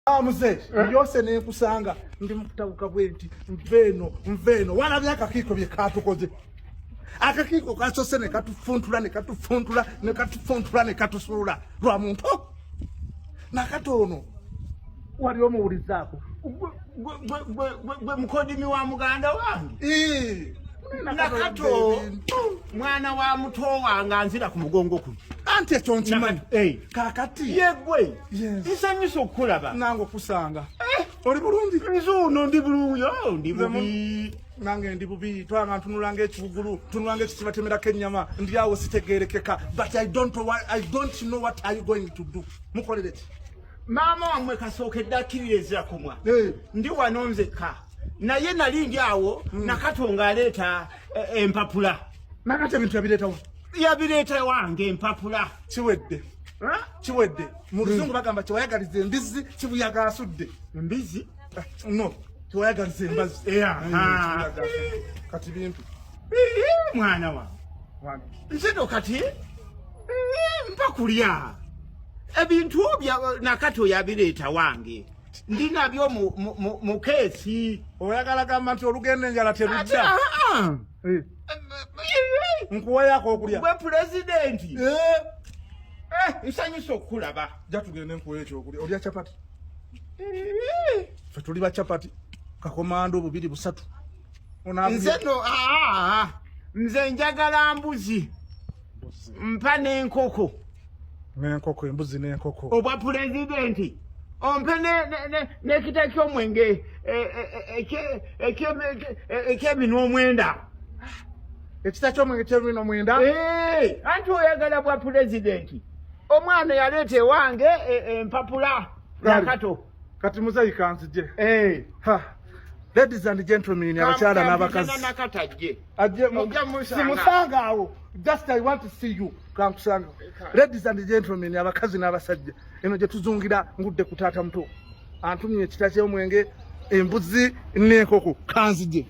Muze yose ne kusanga ndi mukutabuka bwenti mveno wala byaka kiko byekatukoze akakiko kasose ne katufuntula ne katusula lwa muntu nakatono wali omuwulizako gwe mukodimi wa muganda wange nakato mwana wa muto wange anzira ku mugongo ku anti ekyo nkimanyi kakati yegwe nsanyusa okukulaba nange okusanga oli bulungi nzuno ndi bulungi ndi bubi nange ndi bubi twanga ntunulanga ekibugulu tunulanga ekisibatemerako ennyama ndi awo sitegerekeka but I don't know what are you going to do mukolere ki maama wamwe kasookedde akkiririza kumwa ndi wano nzekka naye nali ndi awo nakatonga aleeta empapula nakati ebintu yabireeta wange empapula kiwedde mu luzungu bagamba kiwayagaliza embizi kibuyaga asudde embizi no kiwayagaliza embazi kati bintu mwana wange nzeno kati mpakulya ebintu bya nakato yabireeta wange ndi nabyo mu keesi oyagala gamba nti olugendo enjala terujja nkuwa yako okulya gwe pulezidenti nsanyusa okukulaba jja tugende nkuwa ekyo okulya olya capati fe tuli ba capati kakomando bubiri busatu nze njagala mbuzi mpa n'enkoko embuzi n'enkoko obwa pulezidenti ompe n'ekita ky'omwenge eky'eminwa omwenda ekita ky'omwenge ky'eminwa omwenda anti oyagala bwa pulezidenti omwana yaleeta ewange empapula nakato kati muzayi kanzije ladies and gentlemen abakyala n'abakazi simusanga awo just I want to see you kankusanga ladies and gentlemen abakazi n'abasajja eno gye tuzungira ngudde ku taata muto antumye ekita ky'omwenge embuzi n'enkoko kanzije